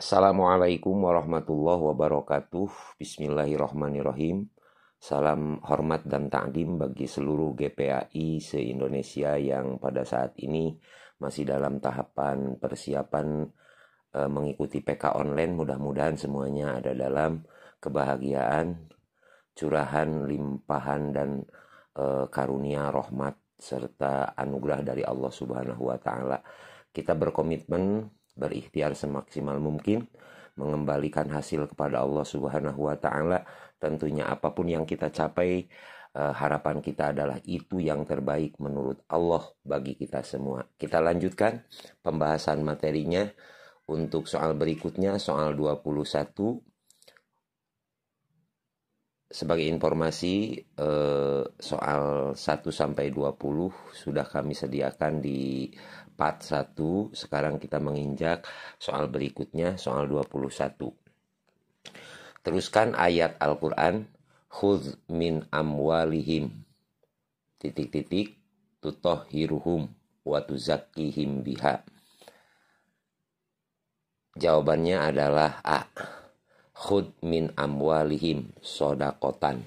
Assalamualaikum warahmatullahi wabarakatuh. Bismillahirrahmanirrahim. Salam hormat dan ta'zim bagi seluruh GPAI se-Indonesia yang pada saat ini masih dalam tahapan persiapan mengikuti PK online. Mudah-mudahan semuanya ada dalam kebahagiaan, curahan, limpahan dan karunia rahmat serta anugerah dari Allah Subhanahu wa taala. Kita berkomitmen berikhtiar semaksimal mungkin mengembalikan hasil kepada Allah Subhanahu wa taala. Tentunya apapun yang kita capai, harapan kita adalah itu yang terbaik menurut Allah bagi kita semua. Kita lanjutkan pembahasan materinya. Untuk soal berikutnya, soal 21. Sebagai informasi, soal 1 sampai 20 sudah kami sediakan di part 1. Sekarang kita menginjak soal berikutnya, soal 21. Teruskan ayat Al-Quran, khudz min amwalihim tutahhiruhum wa tuzakkihim biha. Jawabannya adalah A. Khud min amwalihim sodakotan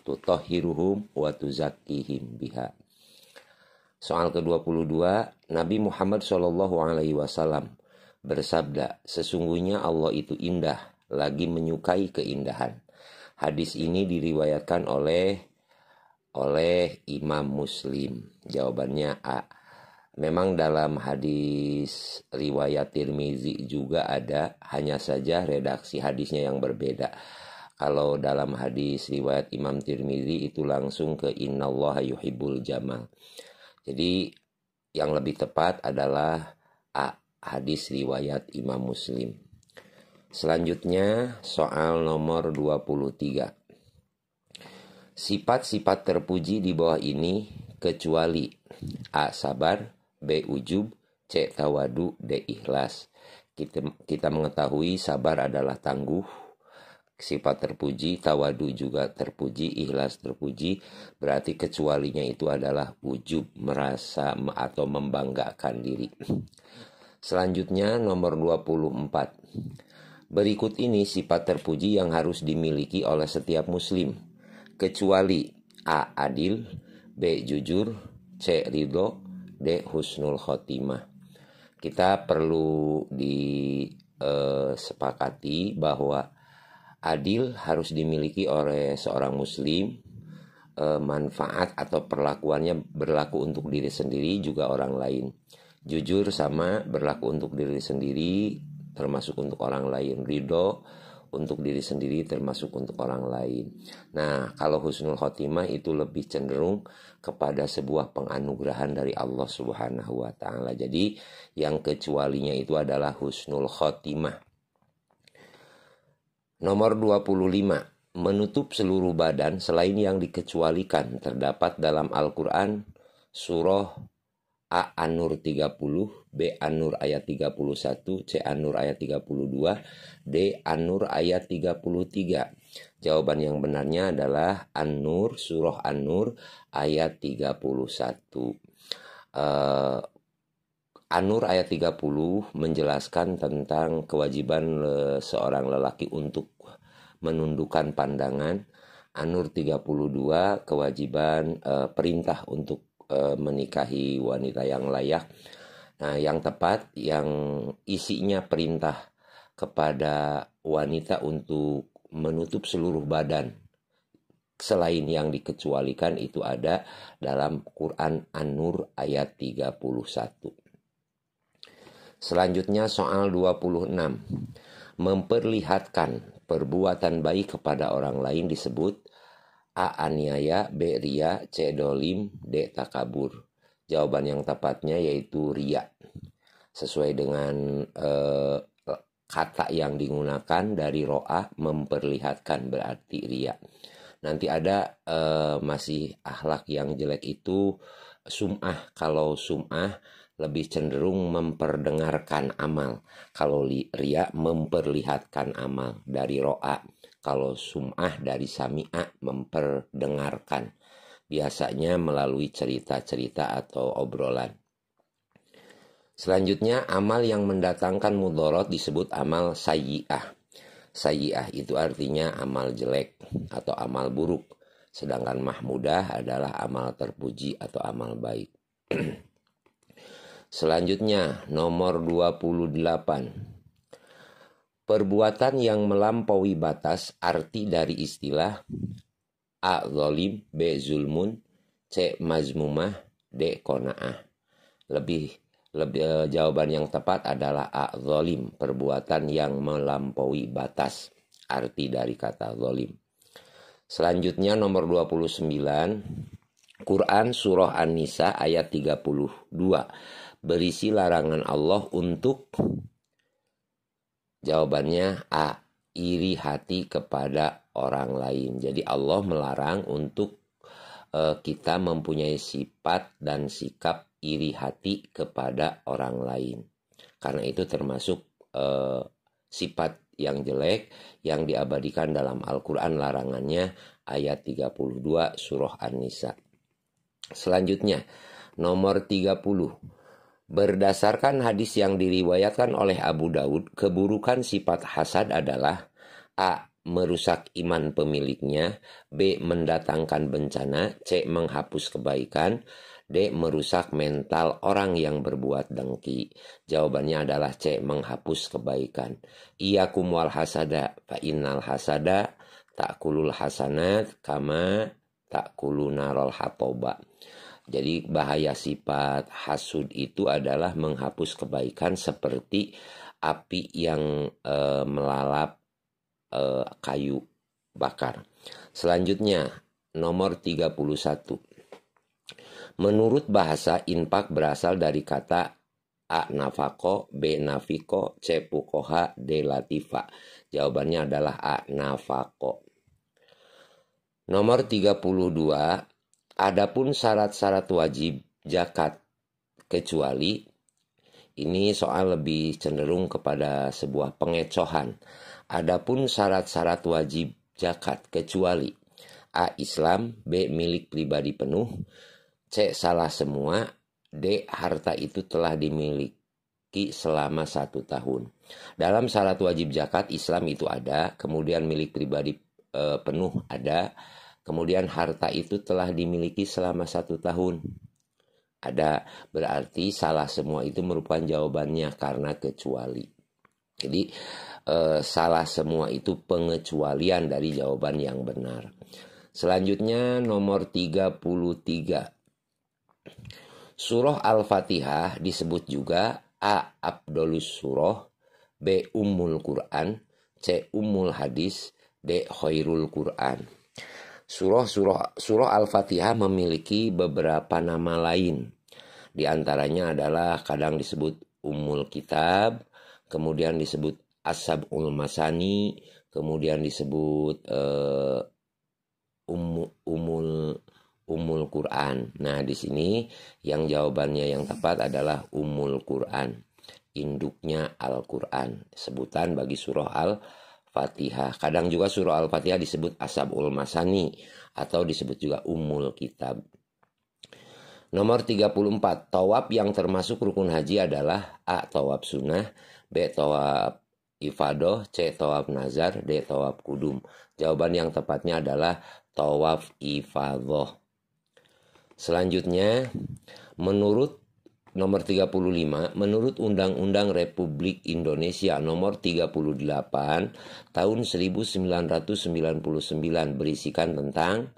tutahhiruhum wa tuzakkihim biha. Soal ke-22, Nabi Muhammad SAW bersabda, sesungguhnya Allah itu indah, lagi menyukai keindahan. Hadis ini diriwayatkan oleh Imam Muslim. Jawabannya A. Memang dalam hadis riwayat Tirmizi juga ada, hanya saja redaksi hadisnya yang berbeda. Kalau dalam hadis riwayat Imam Tirmizi itu langsung ke innallaha yuhibbul jamal. Jadi yang lebih tepat adalah A, hadis riwayat Imam Muslim. Selanjutnya soal nomor 23. Sifat-sifat terpuji di bawah ini kecuali A. Sabar, B. Ujub, C. Tawadu, D. Ikhlas. Kita mengetahui sabar adalah tangguh, sifat terpuji, tawadu juga terpuji, ikhlas terpuji. Berarti kecualinya itu adalah ujub, merasa atau membanggakan diri. Selanjutnya nomor 24. Berikut ini sifat terpuji yang harus dimiliki oleh setiap muslim, kecuali A. Adil, B. Jujur, C. Ridho, D. Husnul khotimah. Kita perlu disepakati bahwa adil harus dimiliki oleh seorang muslim. Manfaat atau perlakuannya berlaku untuk diri sendiri juga orang lain. Jujur sama, berlaku untuk diri sendiri termasuk untuk orang lain. Ridho untuk diri sendiri termasuk untuk orang lain. Nah, kalau husnul khotimah itu lebih cenderung kepada sebuah penganugerahan dari Allah Subhanahu wa taala. Jadi yang kecualinya itu adalah husnul khotimah. Nomor 25. Menutup seluruh badan selain yang dikecualikan terdapat dalam Al-Quran surah A. An-Nur 30, B. An-Nur ayat 31, C. An-Nur ayat 32, D. An-Nur ayat 33. Jawaban yang benarnya adalah An-Nur, surah An-Nur ayat 31. An-Nur ayat 30 menjelaskan tentang kewajiban seorang lelaki untuk menundukkan pandangan. An-Nur 32 kewajiban perintah untuk menikahi wanita yang layak. Nah, yang tepat yang isinya perintah kepada wanita untuk menutup seluruh badan selain yang dikecualikan itu ada dalam Quran An-Nur ayat 31. Selanjutnya soal 26. Memperlihatkan perbuatan baik kepada orang lain disebut A. Aniaya, B. Ria, C. Dolim, D. Takabur. Jawaban yang tepatnya yaitu ria. Sesuai dengan kata yang digunakan dari ro'a, memperlihatkan berarti ria. Nanti ada masih akhlak yang jelek itu sum'ah. Kalau sum'ah lebih cenderung memperdengarkan amal. Kalau ria memperlihatkan amal dari ro'a. Kalau sum'ah dari sami'ah memperdengarkan. Biasanya melalui cerita-cerita atau obrolan. Selanjutnya, amal yang mendatangkan mudorot disebut amal sayyi'ah. Sayyi'ah itu artinya amal jelek atau amal buruk. Sedangkan mahmudah adalah amal terpuji atau amal baik. Selanjutnya, nomor 28. Perbuatan yang melampaui batas, arti dari istilah A. Zolim, B. Zulmun, C. Mazmumah, D. Kona'ah. Lebih jawaban yang tepat adalah A. Zolim, perbuatan yang melampaui batas, arti dari kata zolim. Selanjutnya nomor 29, Quran Surah An-Nisa ayat 32, berisi larangan Allah untuk, jawabannya A. iri hati kepada orang lain. Jadi Allah melarang untuk kita mempunyai sifat dan sikap iri hati kepada orang lain. Karena itu termasuk sifat yang jelek yang diabadikan dalam Al-Quran, larangannya ayat 32 surah An-Nisa. Selanjutnya, nomor 30. Berdasarkan hadis yang diriwayatkan oleh Abu Daud, keburukan sifat hasad adalah A. merusak iman pemiliknya, B. mendatangkan bencana, C. menghapus kebaikan, D. merusak mental orang yang berbuat dengki. Jawabannya adalah C. menghapus kebaikan. Iyakum wal hasada fa innal hasada ta'kulul hasanat kama ta'kuluna narol hatoba. Jadi bahaya sifat hasud itu adalah menghapus kebaikan seperti api yang melalap kayu bakar. Selanjutnya, nomor 31. Menurut bahasa, infak berasal dari kata A. nafako, B. nafiko, C. pukoha, D. latifa. Jawabannya adalah A. nafako. Nomor 32. Adapun syarat-syarat wajib zakat kecuali, ini soal lebih cenderung kepada sebuah pengecohan. Adapun syarat-syarat wajib zakat kecuali A. Islam, B. milik pribadi penuh, C. salah semua, D. harta itu telah dimiliki selama 1 tahun. Dalam syarat wajib zakat, Islam itu ada, kemudian milik pribadi penuh ada, kemudian harta itu telah dimiliki selama 1 tahun ada. Berarti salah semua itu merupakan jawabannya karena kecuali. Jadi salah semua itu pengecualian dari jawaban yang benar. Selanjutnya nomor 33. Surah Al-Fatihah disebut juga A. Afdolus Surah, B. Ummul Quran, C. Ummul Hadis, D. Khairul Quran. Surah Al-Fatihah memiliki beberapa nama lain. Di antaranya adalah kadang disebut Ummul Kitab, kemudian disebut As-Sab'ul Masani, kemudian disebut Ummul Quran. Nah, di sini yang jawabannya yang tepat adalah Ummul Quran, induknya Al-Quran, sebutan bagi surah Al-Fatihah. Kadang juga surah Al-Fatihah disebut As-Sab'ul Masani atau disebut juga Ummul Kitab. Nomor 34. Tawaf yang termasuk rukun haji adalah A. tawaf sunnah, B. tawaf ifadah, C. tawaf nazar, D. tawaf kudum. Jawaban yang tepatnya adalah tawaf ifadah. Selanjutnya, menurut nomor 35, menurut Undang-Undang Republik Indonesia nomor 38 tahun 1999 berisikan tentang,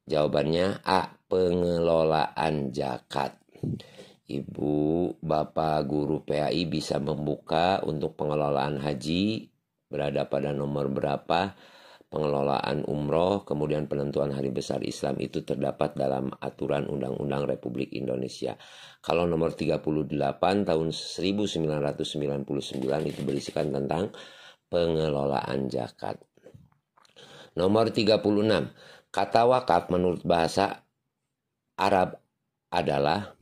jawabannya A. pengelolaan zakat. Ibu, Bapak, guru PAI bisa membuka untuk pengelolaan haji, berada pada nomor berapa, pengelolaan umroh, kemudian penentuan hari besar Islam itu terdapat dalam aturan Undang-Undang Republik Indonesia. Kalau nomor 38 tahun 1999 itu berisikan tentang pengelolaan zakat. Nomor 36. Kata wakaf menurut bahasa Arab adalah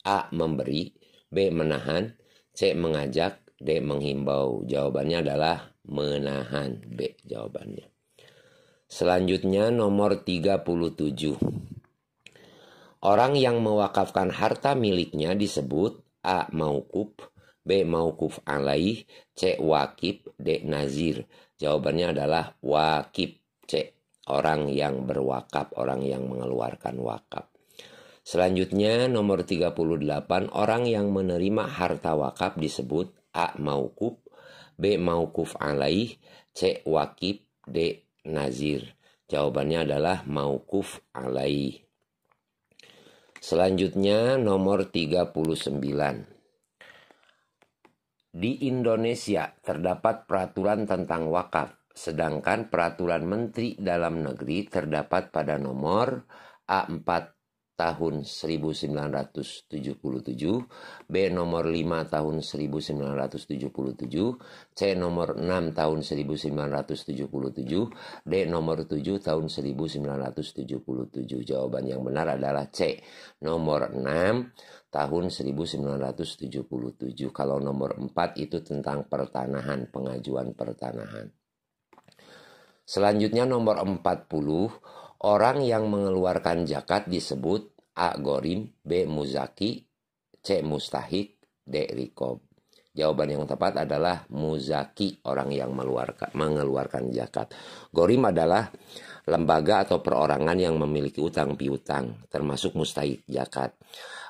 A. memberi, B. menahan, C. mengajak, D. menghimbau. Jawabannya adalah menahan, B jawabannya. Selanjutnya nomor 37. Orang yang mewakafkan harta miliknya disebut A. Mauquf, B. Mauquf alaih, C. Wakif, D. Nazir. Jawabannya adalah wakif, C. Orang yang berwakaf, orang yang mengeluarkan wakaf. Selanjutnya nomor 38, orang yang menerima harta wakaf disebut A. Mauquf, B. Mauquf alaih, C. Wakif, D. Nazir. Jawabannya adalah Mauquf alaih. Selanjutnya nomor 39. Di Indonesia terdapat peraturan tentang wakaf, sedangkan peraturan Menteri Dalam Negeri terdapat pada nomor A4 tahun 1977, B nomor 5 tahun 1977, C nomor 6 tahun 1977, D nomor 7 tahun 1977. Jawaban yang benar adalah C, nomor 6 tahun 1977. Kalau nomor 4 itu tentang pertanahan, pengajuan pertanahan. Selanjutnya nomor 40, orang yang mengeluarkan zakat disebut A. Gorim, B. Muzaki, C. Mustahik, D. Rikob. Jawaban yang tepat adalah muzaki, orang yang mengeluarkan zakat. Gorim adalah lembaga atau perorangan yang memiliki utang piutang, termasuk mustahik zakat.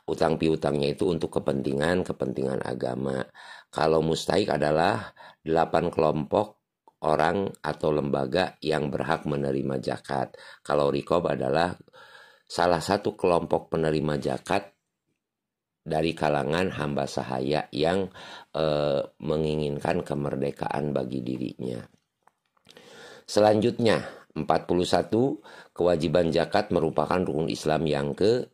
Utang piutangnya itu untuk kepentingan agama. Kalau mustahik adalah 8 kelompok orang atau lembaga yang berhak menerima zakat. Kalau rikob adalah salah satu kelompok penerima zakat dari kalangan hamba sahaya yang menginginkan kemerdekaan bagi dirinya. Selanjutnya 41, kewajiban zakat merupakan rukun Islam yang ke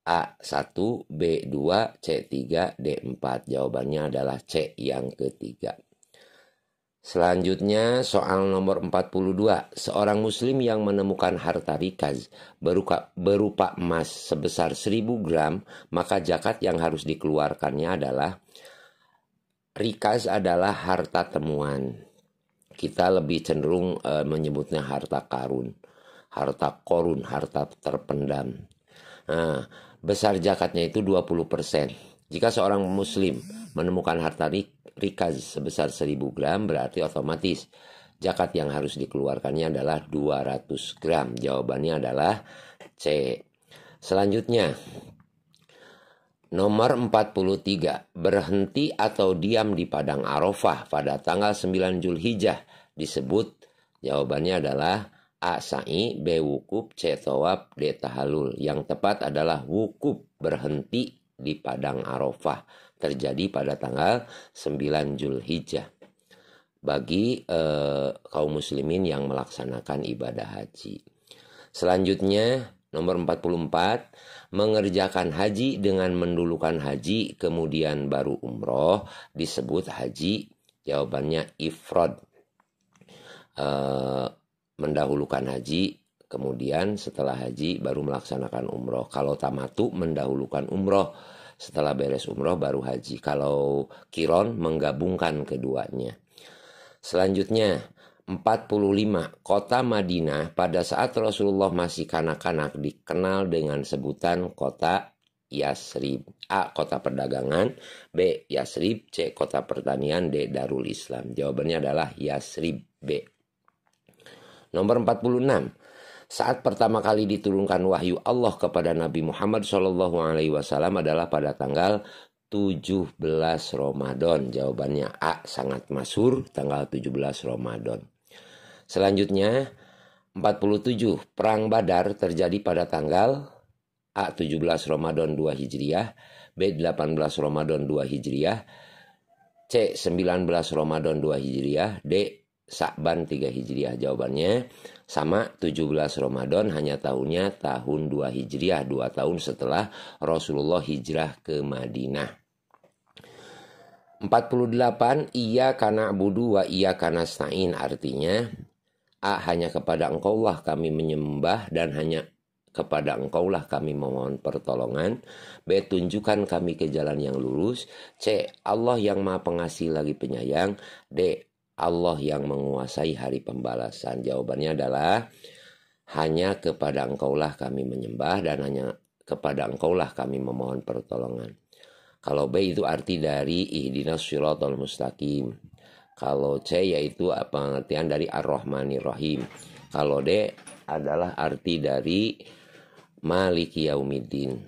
A1, B2, C3, D4. Jawabannya adalah C yang ketiga. Selanjutnya soal nomor 42. Seorang muslim yang menemukan harta rikaz berupa emas sebesar 1000 gram, maka zakat yang harus dikeluarkannya adalah, rikaz adalah harta temuan. Kita lebih cenderung menyebutnya harta karun, harta korun, harta terpendam. Nah, besar zakatnya itu 20%. Jika seorang muslim menemukan harta rikaz sebesar 1000 gram, berarti otomatis zakat yang harus dikeluarkannya adalah 200 gram. Jawabannya adalah C. Selanjutnya, nomor 43. Berhenti atau diam di Padang Arafah pada tanggal 9 Zulhijjah disebut. Jawabannya adalah A. Sa'i, B. Wukuf, C. Tawaf, D. Tahallul. Yang tepat adalah wukuf, berhenti di Padang Arafah, terjadi pada tanggal 9 Zulhijjah bagi kaum muslimin yang melaksanakan ibadah haji. Selanjutnya nomor 44, mengerjakan haji dengan mendulukan haji kemudian baru umroh disebut haji. Jawabannya ifrad, mendahulukan haji kemudian setelah haji baru melaksanakan umroh. Kalau tamatu mendahulukan umroh, setelah beres umroh baru haji. Kalau kiron menggabungkan keduanya. Selanjutnya 45. Kota Madinah pada saat Rasulullah masih kanak-kanak dikenal dengan sebutan kota Yasrib. A. Kota perdagangan, B. Yasrib, C. Kota pertanian, D. Darul Islam. Jawabannya adalah Yasrib, B. Nomor 46. Saat pertama kali diturunkan wahyu Allah kepada Nabi Muhammad SAW adalah pada tanggal 17 Ramadan. Jawabannya A. Sangat masyhur, tanggal 17 Ramadan. Selanjutnya 47. Perang Badar terjadi pada tanggal A. 17 Ramadan 2 Hijriah, B. 18 Ramadan 2 Hijriah, C. 19 Ramadan 2 Hijriah, D. Sa'ban 3 Hijriah. Jawabannya sama, 17 Ramadan, hanya tahunnya tahun 2 Hijriah, 2 tahun setelah Rasulullah hijrah ke Madinah. 48. Iyyaka na'budu wa iyyaka nasta'in, artinya A. Hanya kepada Engkaulah kami menyembah dan hanya kepada Engkaulah kami memohon pertolongan. B. Tunjukkan kami ke jalan yang lurus. C. Allah yang Maha Pengasih lagi Penyayang. D. Allah yang menguasai hari pembalasan. Jawabannya adalah hanya kepada Engkaulah kami menyembah dan hanya kepada Engkaulah kami memohon pertolongan. Kalau B itu arti dari ihdinas shiratal mustaqim. Kalau C yaitu pengertian dari ar-Rahmanir Rahim. Kalau D adalah arti dari Maliki Yaumiddin.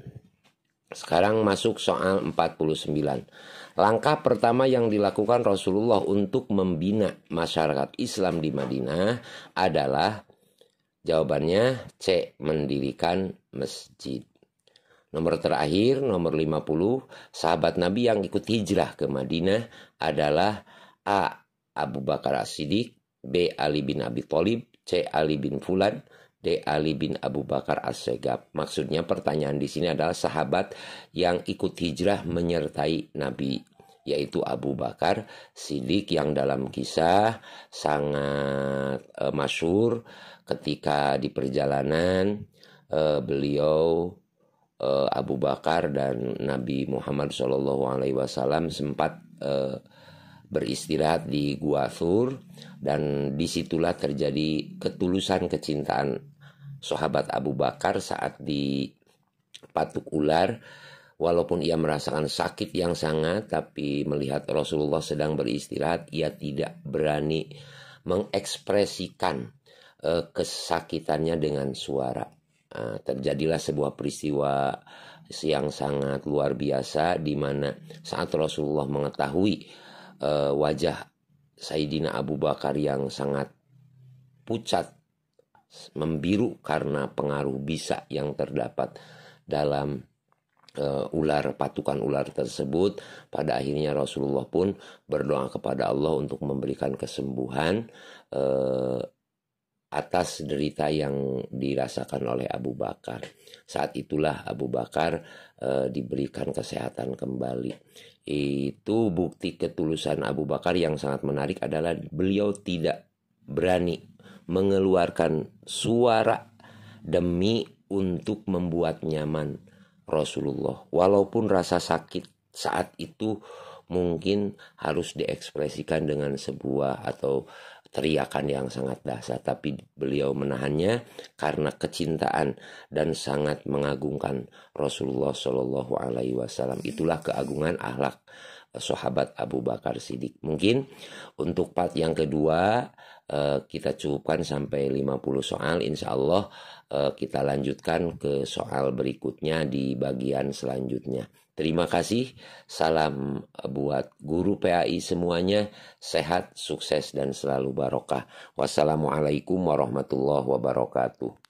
Sekarang masuk soal 49. Langkah pertama yang dilakukan Rasulullah untuk membina masyarakat Islam di Madinah adalah, jawabannya C, mendirikan masjid. Nomor terakhir, nomor 50, sahabat Nabi yang ikut hijrah ke Madinah adalah A, Abu Bakar As-Siddiq, B, Ali bin Abi Thalib, C, Ali bin Fulan, D, Ali bin Abu Bakar As-Segaf. Maksudnya pertanyaan di sini adalah sahabat yang ikut hijrah menyertai Nabi, yaitu Abu Bakar Siddiq yang dalam kisah sangat masyhur ketika di perjalanan beliau Abu Bakar dan Nabi Muhammad SAW sempat beristirahat di Gua Thur, dan disitulah terjadi ketulusan kecintaan sahabat Abu Bakar saat dipatuk ular. Walaupun ia merasakan sakit yang sangat, tapi melihat Rasulullah sedang beristirahat, ia tidak berani mengekspresikan kesakitannya dengan suara. Terjadilah sebuah peristiwa yang sangat luar biasa, di mana saat Rasulullah mengetahui wajah Sayyidina Abu Bakar yang sangat pucat, membiru karena pengaruh bisa yang terdapat dalam patukan ular tersebut, pada akhirnya Rasulullah pun berdoa kepada Allah untuk memberikan kesembuhan atas derita yang dirasakan oleh Abu Bakar. Saat itulah Abu Bakar diberikan kesehatan kembali. Itu bukti ketulusan Abu Bakar yang sangat menarik adalah beliau tidak berani mengeluarkan suara demi untuk membuat nyaman Rasulullah. Walaupun rasa sakit saat itu mungkin harus diekspresikan dengan sebuah atau teriakan yang sangat dahsyat, tapi beliau menahannya karena kecintaan dan sangat mengagungkan Rasulullah Shallallahu Alaihi Wasallam. Itulah keagungan akhlak sahabat Abu Bakar Siddiq. Mungkin untuk part yang kedua kita cukupkan sampai 50 soal. Insya Allah kita lanjutkan ke soal berikutnya di bagian selanjutnya. Terima kasih. Salam buat guru PAI semuanya. Sehat, sukses, dan selalu barokah. Wassalamualaikum warahmatullahi wabarakatuh.